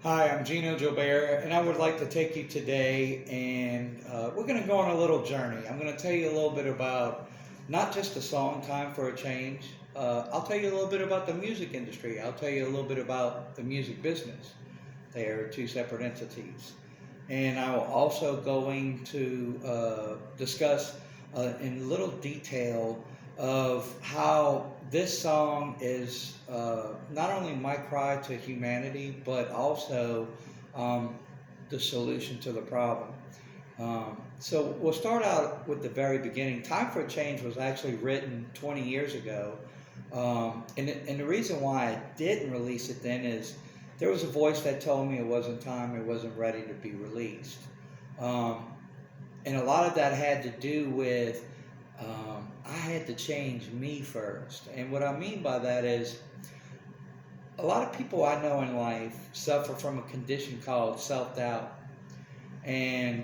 Hi, I'm Gino Joubert, and I would like to take you today, and we're going to go on a little journey. I'm going to tell you a little bit about not just the song Time for a Change. I'll tell you a little bit about the music industry. I'll tell you a little bit about the music business. They are two separate entities. And I'm also going to discuss in little detail of how this song is not only my cry to humanity, but also the solution to the problem. So we'll start out with the very beginning. Time for a Change was actually written 20 years ago. And the reason why I didn't release it then is there was a voice that told me it wasn't time, it wasn't ready to be released. And a lot of that had to do with I had to change me first. And what I mean by that is a lot of people I know in life suffer from a condition called self-doubt. And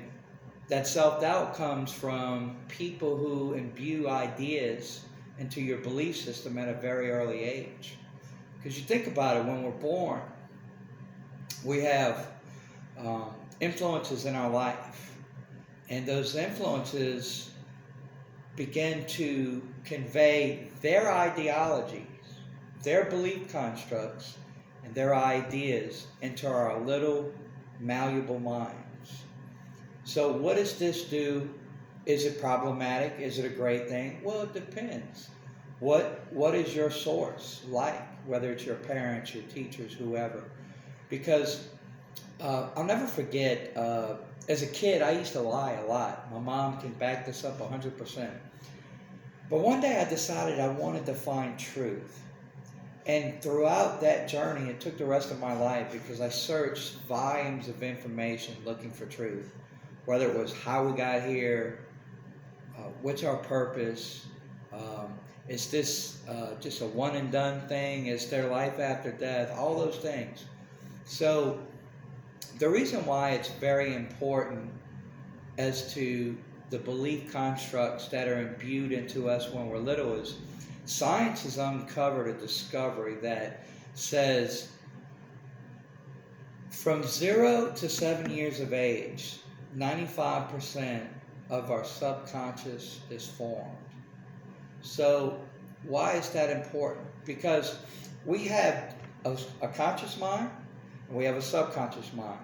that self-doubt comes from people who imbue ideas into your belief system at a very early age. Because you think about it, when we're born, we have influences in our life. And those influences begin to convey their ideologies, their belief constructs, and their ideas into our little malleable minds. So what does this do? Is it problematic? Is it a great thing? Well, it depends. What is your source like, whether it's your parents, your teachers, whoever? Because I'll never forget, as a kid, I used to lie a lot. My mom can back this up 100%. But one day I decided I wanted to find truth. And throughout that journey, it took the rest of my life because I searched volumes of information looking for truth. Whether it was how we got here, what's our purpose, is this just a one and done thing, is there life after death, all those things. So the reason why it's very important as to the belief constructs that are imbued into us when we're little is science has uncovered a discovery that says from 0 to 7 years of age, 95% of our subconscious is formed. So why is that important? Because we have a conscious mind and we have a subconscious mind.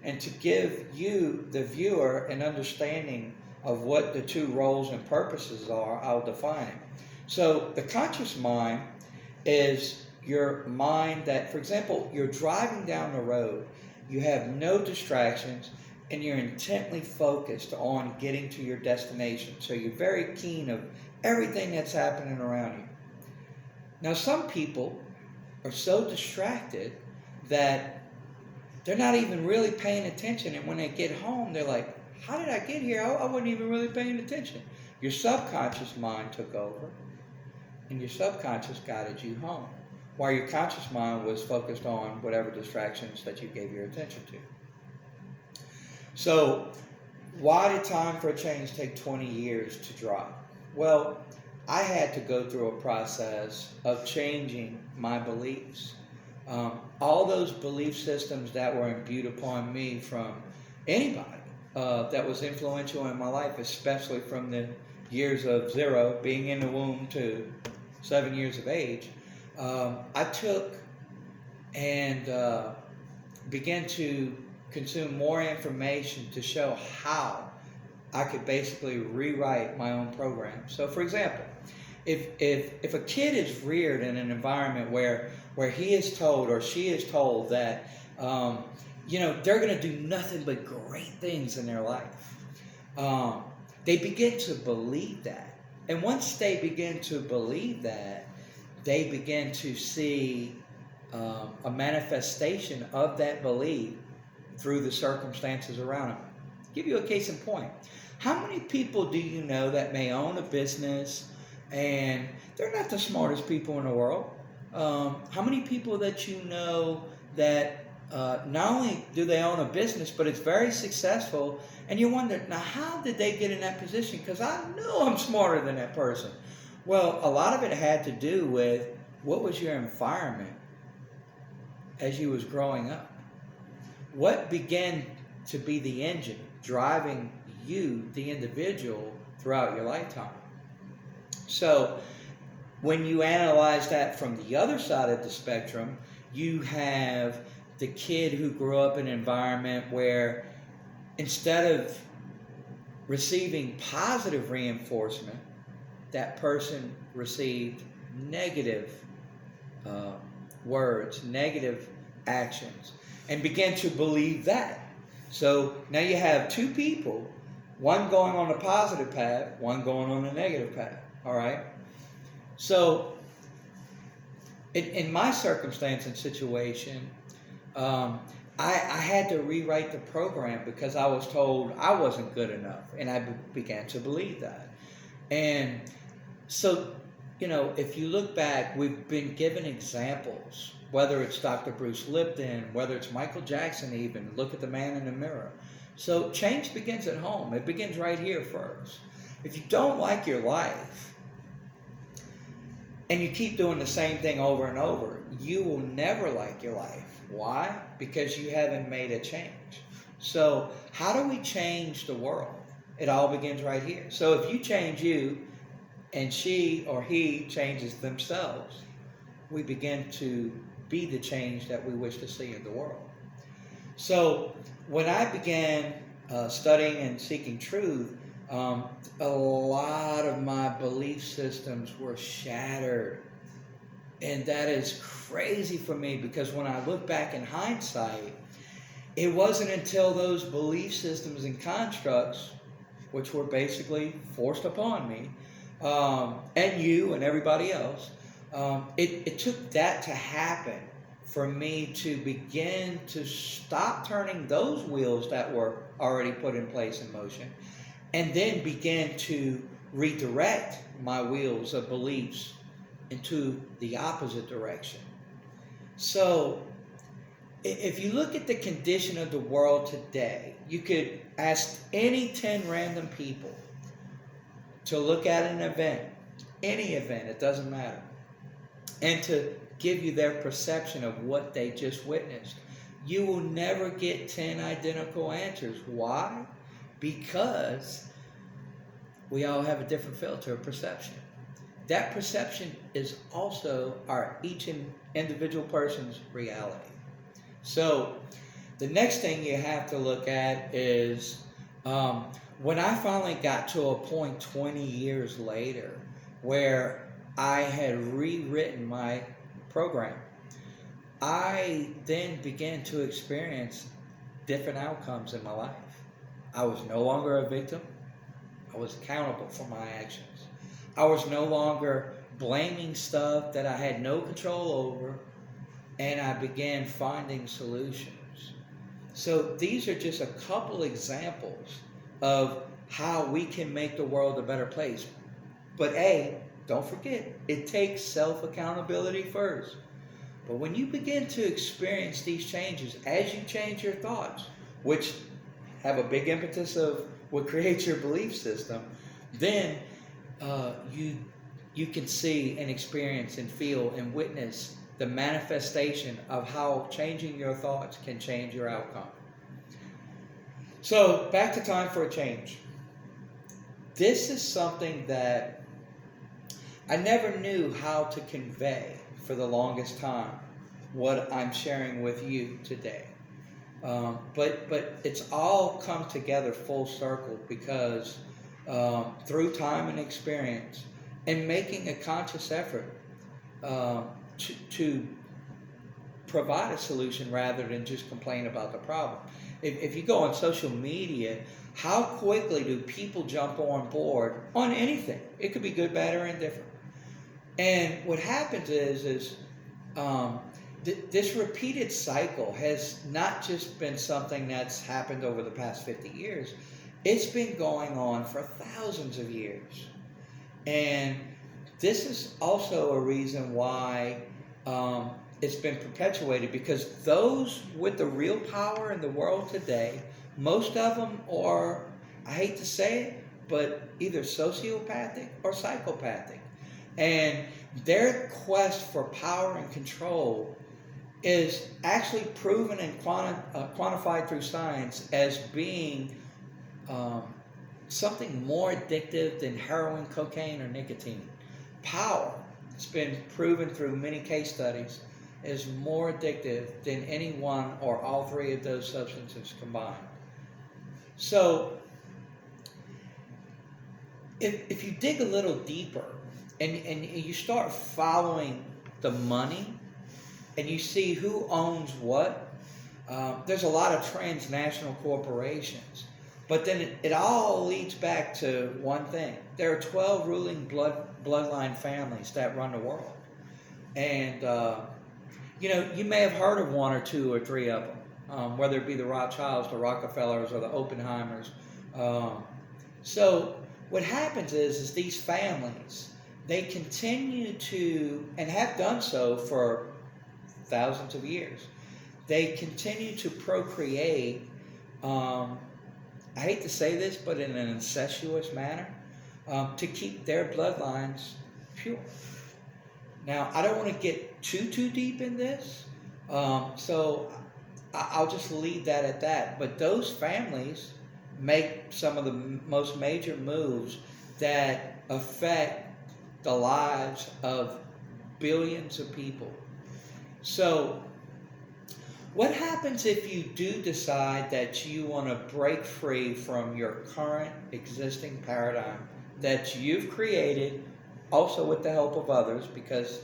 And to give you, the viewer, an understanding of what the two roles and purposes are, I'll define it. So the conscious mind is your mind that, for example, you're driving down the road, you have no distractions, and you're intently focused on getting to your destination. So you're very keen of everything that's happening around you. Now, some people are so distracted that they're not even really paying attention. And when they get home, they're like, how did I get here? I wasn't even really paying attention. Your subconscious mind took over, and your subconscious guided you home, while your conscious mind was focused on whatever distractions that you gave your attention to. So why did Time for a Change take 20 years to drop? Well, I had to go through a process of changing my beliefs. All those belief systems that were imbued upon me from anybody that was influential in my life, especially from the years of 0, being in the womb, to 7 years of age, I took and began to consume more information to show how I could basically rewrite my own program. So, for example, if a kid is reared in an environment where he is told or she is told that they're going to do nothing but great things in their life, they begin to believe that. And once they begin to believe that, they begin to see a manifestation of that belief through the circumstances around them. I'll give you a case in point. How many people do you know that may own a business and they're not the smartest people in the world? How many people that you know that not only do they own a business, but it's very successful, and you wonder, now how did they get in that position? Because I know I'm smarter than that person. Well, a lot of it had to do with what was your environment as you was growing up. what began to be the engine driving you, the individual, throughout your lifetime. So when you analyze that from the other side of the spectrum, you have the kid who grew up in an environment where instead of receiving positive reinforcement, that person received negative words, negative actions, and began to believe that. So now you have two people, one going on a positive path, one going on a negative path. All right? So in my circumstance and situation, I had to rewrite the program because I was told I wasn't good enough, and I began to believe that. And so, if you look back, we've been given examples, whether it's Dr. Bruce Lipton, whether it's Michael Jackson even, look at the man in the mirror. So change begins at home. It begins right here first. If you don't like your life, and you keep doing the same thing over and over, you will never like your life. Why? Because you haven't made a change. So how do we change the world? It all begins right here. So if you change you, and she or he changes themselves, we begin to be the change that we wish to see in the world. So when I began studying and seeking truth, a lot of my belief systems were shattered. And that is crazy for me, because when I look back in hindsight, it wasn't until those belief systems and constructs, which were basically forced upon me, and you and everybody else, it took that to happen for me to begin to stop turning those wheels that were already put in place in motion, and then begin to redirect my wheels of beliefs into the opposite direction. So if you look at the condition of the world today, you could ask any 10 random people to look at an event, any event, it doesn't matter, and to give you their perception of what they just witnessed. You will never get 10 identical answers. Why? Because we all have a different filter of perception. That perception is also each individual person's reality. So the next thing you have to look at is when I finally got to a point 20 years later where I had rewritten my program, I then began to experience different outcomes in my life. I was no longer a victim. I was accountable for my actions. I was no longer blaming stuff that I had no control over, and I began finding solutions. So these are just a couple examples of how we can make the world a better place. But don't forget, it takes self-accountability first. But when you begin to experience these changes, as you change your thoughts, which have a big impetus of what creates your belief system, then you can see and experience and feel and witness the manifestation of how changing your thoughts can change your outcome. So back to time for a change. This is something that I never knew how to convey for the longest time, what I'm sharing with you today. But it's all come together full circle because through time and experience and making a conscious effort to provide a solution rather than just complain about the problem. If you go on social media, how quickly do people jump on board on anything? It could be good, bad, or indifferent. And what happens is this repeated cycle has not just been something that's happened over the past 50 years. It's been going on for thousands of years. And this is also a reason why it's been perpetuated, because those with the real power in the world today, most of them are, I hate to say it, but either sociopathic or psychopathic. And their quest for power and control is actually proven and quantified through science as being something more addictive than heroin, cocaine, or nicotine. Power, it's been proven through many case studies, is more addictive than any one or all three of those substances combined. So, if you dig a little deeper and you start following the money and you see who owns what, there's a lot of transnational corporations. But then it all leads back to one thing. There are 12 ruling bloodline families that run the world. And, you may have heard of one or two or three of them, whether it be the Rothschilds, the Rockefellers, or the Oppenheimers. So what happens is these families, they continue to, and have done so for thousands of years, they continue to procreate, I hate to say this, but in an incestuous manner, to keep their bloodlines pure. Now, I don't want to get too deep in this, so I'll just leave that at that. But those families make some of the most major moves that affect the lives of billions of people. So, what happens if you do decide that you want to break free from your current existing paradigm that you've created, also with the help of others, because,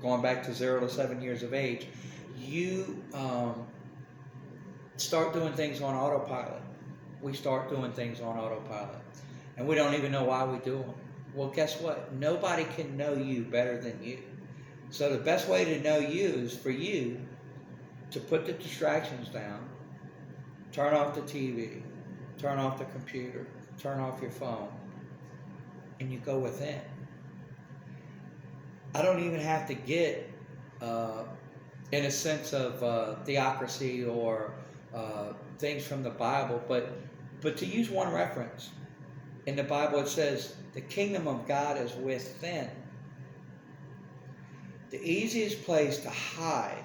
going back to 0 to 7 years of age, you start doing things on autopilot. We start doing things on autopilot. And we don't even know why we do them. Well, guess what? Nobody can know you better than you. So the best way to know you is for you to put the distractions down, turn off the TV, turn off the computer, turn off your phone, and you go within. I don't even have to get in a sense of theocracy or things from the Bible, but to use one reference. In the Bible it says, the kingdom of God is within. The easiest place to hide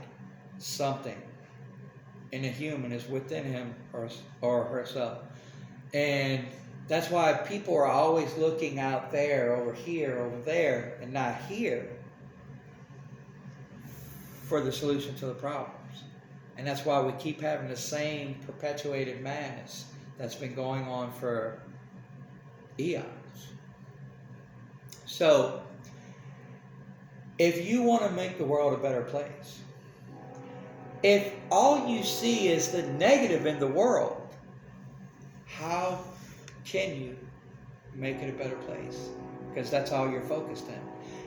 something in a human is within him or herself. And that's why people are always looking out there, over here, over there, and not here for the solution to the problems. And that's why we keep having the same perpetuated madness that's been going on for eons. So, if you want to make the world a better place, if all you see is the negative in the world, how can you make it a better place? Because that's all you're focused in.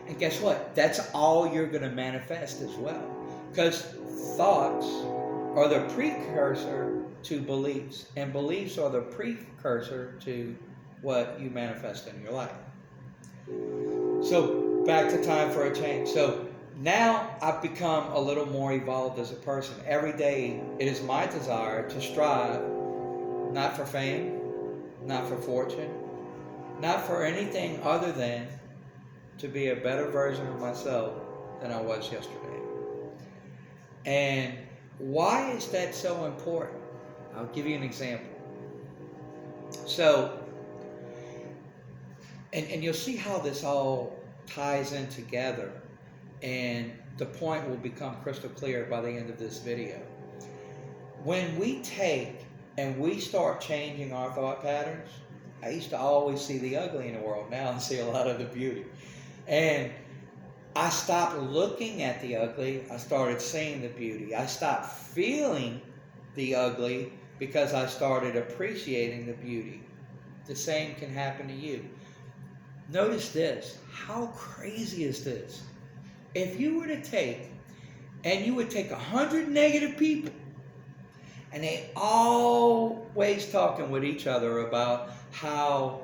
And guess what? That's all you're going to manifest as well. Because thoughts are the precursor to beliefs, and beliefs are the precursor to what you manifest in your life. So back to time for a change. So now I've become a little more evolved as a person. Every day it is my desire to strive, not for fame, not for fortune, not for anything other than to be a better version of myself than I was yesterday. And why is that so important? I'll give you an example. So, and you'll see how this all ties in together, and the point will become crystal clear by the end of this video. When we take and we start changing our thought patterns, I used to always see the ugly in the world. Now I see a lot of the beauty. And I stopped looking at the ugly. I started seeing the beauty. I stopped feeling the ugly because I started appreciating the beauty. The same can happen to you. Notice this. How crazy is this? If you were to take, and you would take 100 negative people, and they always talking with each other about how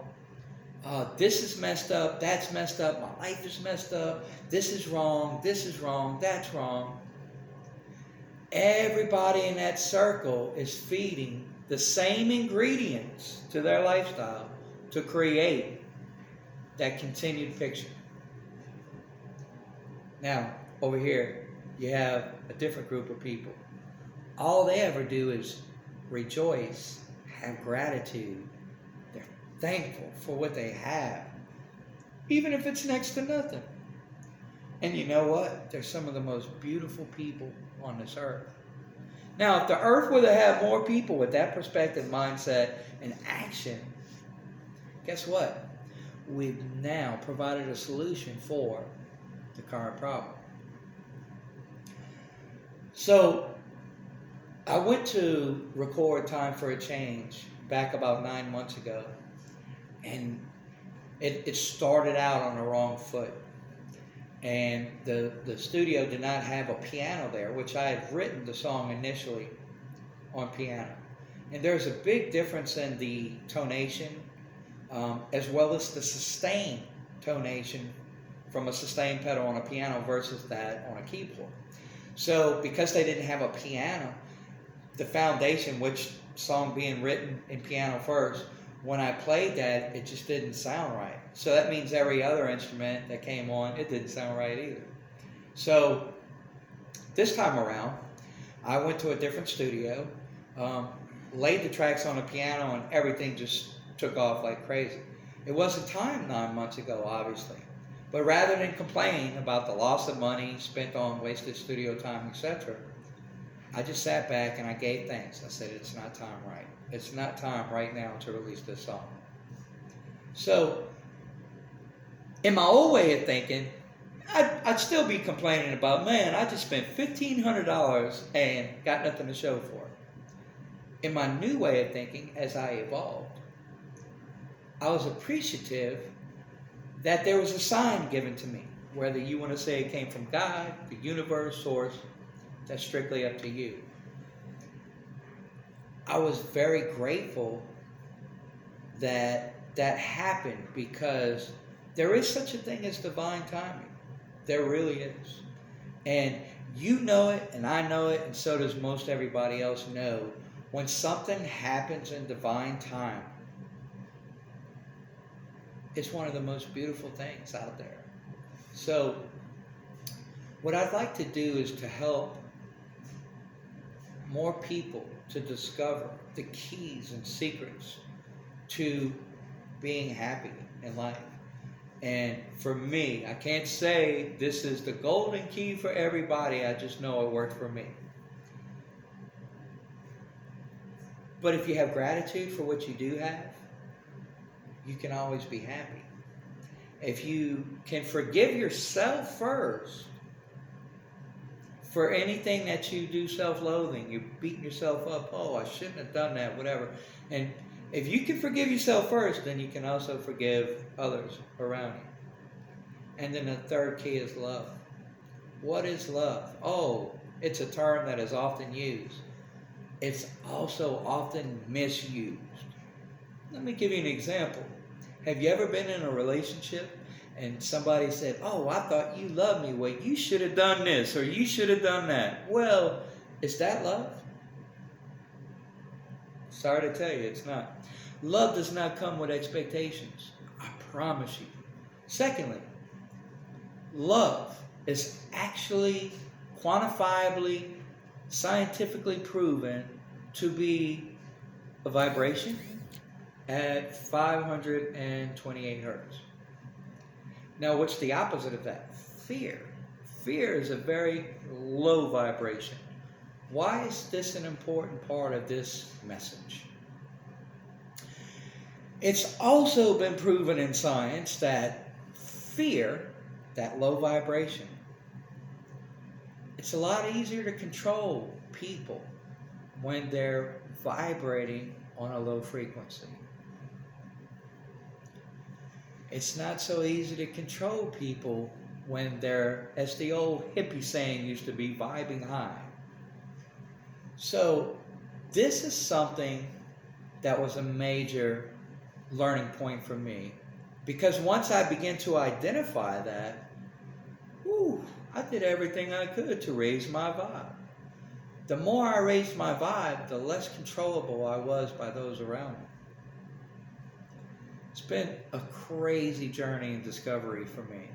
this is messed up, that's messed up, my life is messed up, this is wrong, that's wrong. Everybody in that circle is feeding the same ingredients to their lifestyle to create that continued picture. Now, over here, you have a different group of people. All they ever do is rejoice, have gratitude. They're thankful for what they have, even if it's next to nothing. And you know what? They're some of the most beautiful people on this earth. Now, if the earth were to have more people with that perspective, mindset, and action, guess what? We've now provided a solution for the current problem. So, I went to record Time for a Change back about 9 months ago, and it started out on the wrong foot. And the studio did not have a piano there, which I had written the song initially on piano. And there's a big difference in the tonation, as well as the sustain tonation from a sustain pedal on a piano versus that on a keyboard. So because they didn't have a piano, the foundation, which song being written in piano first, when I played that, it just didn't sound right. So that means every other instrument that came on, it didn't sound right either. So this time around, I went to a different studio, laid the tracks on a piano, and everything just took off like crazy. It wasn't time 9 months ago, obviously. But rather than complain about the loss of money spent on wasted studio time, etc., I just sat back and I gave thanks. I said, it's not time right. It's not time right now to release this song. So, in my old way of thinking, I'd still be complaining about, man, I just spent $1,500 and got nothing to show for it. In my new way of thinking, as I evolved, I was appreciative that there was a sign given to me. Whether you want to say it came from God, the universe, source, that's strictly up to you. I was very grateful that that happened, because there is such a thing as divine timing. There really is. And you know it, and I know it, and so does most everybody else know. When something happens in divine time, it's one of the most beautiful things out there. So, what I'd like to do is to help more people to discover the keys and secrets to being happy in life. And for me, I can't say this is the golden key for everybody. I just know it worked for me. But if you have gratitude for what you do have, you can always be happy. If you can forgive yourself first for anything that you do self-loathing, you're beating yourself up, oh, I shouldn't have done that, whatever. And if you can forgive yourself first, then you can also forgive others around you. And then the third key is love. What is love? Oh, it's a term that is often used. It's also often misused. Let me give you an example. Have you ever been in a relationship and somebody said, oh, I thought you loved me. Well, you should have done this or you should have done that. Well, is that love? Sorry to tell you, it's not. Love does not come with expectations. I promise you. Secondly, love is actually quantifiably, scientifically proven to be a vibration at 528 hertz. Now, what's the opposite of that? Fear. Fear is a very low vibration. Why is this an important part of this message? It's also been proven in science that fear, that low vibration, it's a lot easier to control people when they're vibrating on a low frequency. It's not so easy to control people when they're, as the old hippie saying used to be, vibing high. So this is something that was a major learning point for me, because once I began to identify that, I did everything I could to raise my vibe. The more I raised my vibe, the less controllable I was by those around me. It's been a crazy journey and discovery for me.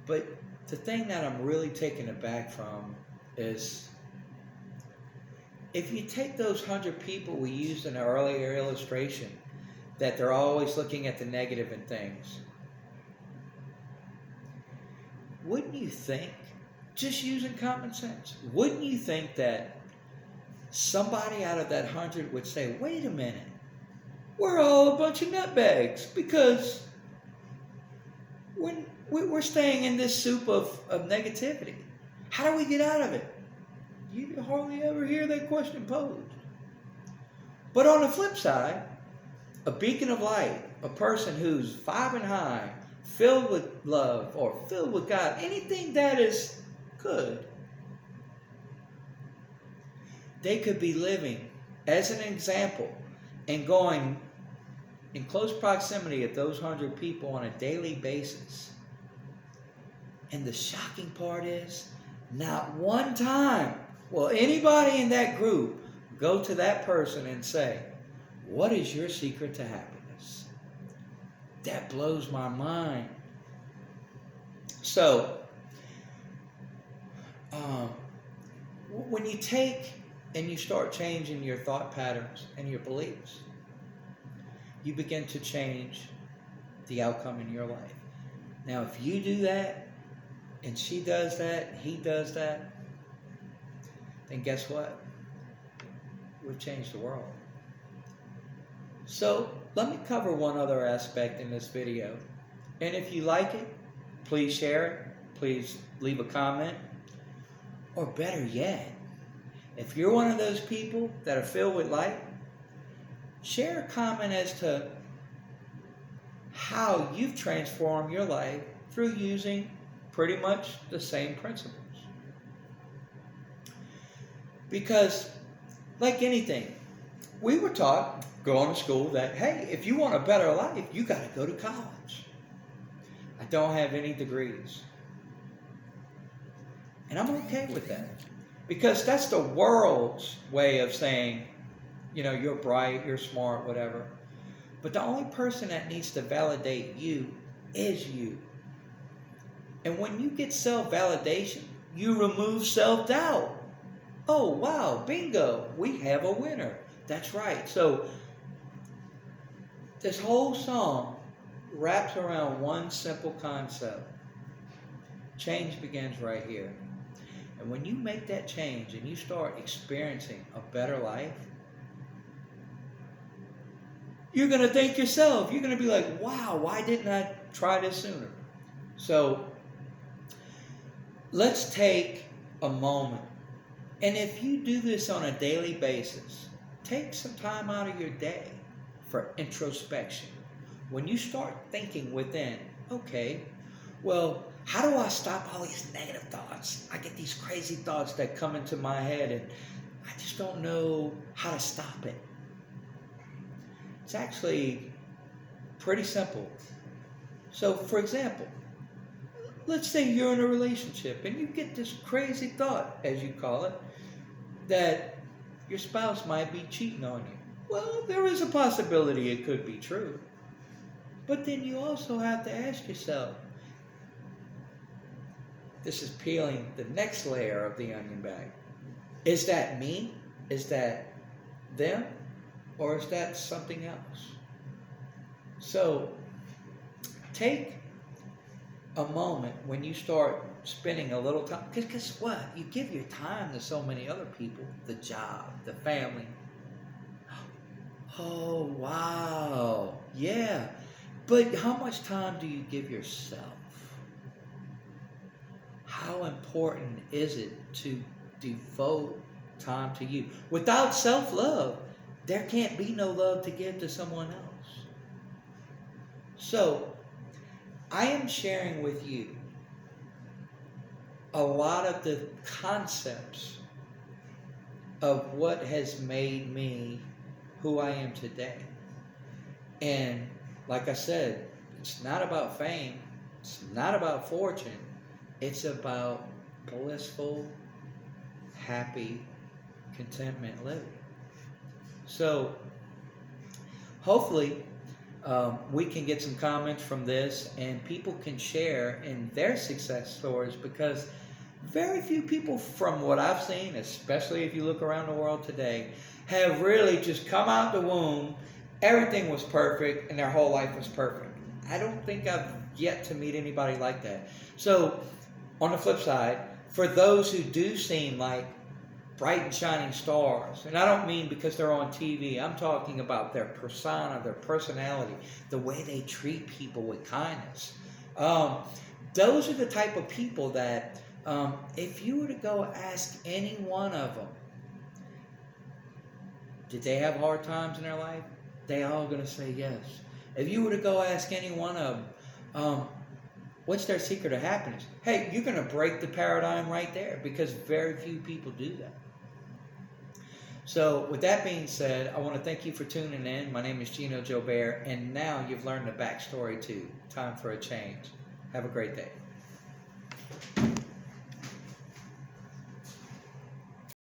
But the thing that I'm really taken aback from is if you take those 100 people we used in the earlier illustration, that they're always looking at the negative in things, wouldn't you think, just using common sense, wouldn't you think that somebody out of that 100 would say, wait a minute, we're all a bunch of nutbags because we're staying in this soup of negativity. How do we get out of it? You hardly ever hear that question posed. But on the flip side, a beacon of light, a person who's vibing high, filled with love or filled with God, anything that is good, they could be living as an example and going in close proximity of those 100 people on a daily basis. And the shocking part is, not one time will anybody in that group go to that person and say, what is your secret to happiness? That blows my mind. So, when you take and you start changing your thought patterns and your beliefs, you begin to change the outcome in your life. Now, if you do that, and she does that, he does that, then guess what? We've changed the world. So, let me cover one other aspect in this video. And if you like it, please share it. Please leave a comment. Or better yet, if you're one of those people that are filled with light, share a comment as to how you've transformed your life through using pretty much the same principles. Because, like anything, we were taught going to school that, hey, if you want a better life, you got to go to college. I don't have any degrees. And I'm okay with that. Because that's the world's way of saying, you know, you're bright, you're smart, whatever. But the only person that needs to validate you is you. And when you get self-validation, you remove self-doubt. Oh, wow, bingo, we have a winner. That's right. So this whole song wraps around one simple concept. Change begins right here. And when you make that change and you start experiencing a better life, you're going to thank yourself. You're going to be like, wow, why didn't I try this sooner? So let's take a moment. And if you do this on a daily basis, take some time out of your day for introspection. When you start thinking within, okay, well, how do I stop all these negative thoughts? I get these crazy thoughts that come into my head and I just don't know how to stop it. It's actually pretty simple. So, for example, let's say you're in a relationship and you get this crazy thought, as you call it, that your spouse might be cheating on you. Well, there is a possibility it could be true. But then you also have to ask yourself, this is peeling the next layer of the onion bag. Is that me? Is that them? Or is that something else? So, take a moment when you start spending a little time, because guess what? You give your time to so many other people, the job, the family. Oh, wow. Yeah. But how much time do you give yourself? How important is it to devote time to you? Without self-love, there can't be no love to give to someone else. So, I am sharing with you a lot of the concepts of what has made me who I am today. And like I said, it's not about fame. It's not about fortune. It's about blissful, happy, contentment living. So, hopefully, we can get some comments from this, and people can share in their success stories, because very few people, from what I've seen, especially if you look around the world today, have really just come out the womb, everything was perfect, and their whole life was perfect. I don't think I've yet to meet anybody like that. So, on the flip side, for those who do seem like bright and shining stars, and I don't mean because they're on TV, I'm talking about their persona, their personality, the way they treat people with kindness. Those are the type of people that, if you were to go ask any one of them, did they have hard times in their life? They all going to say yes. If you were to go ask any one of them, what's their secret of happiness? Hey, you're going to break the paradigm right there, because very few people do that. So with that being said, I want to thank you for tuning in. My name is Gino Joubert, and now you've learned the backstory to Time for a Change. Have a great day.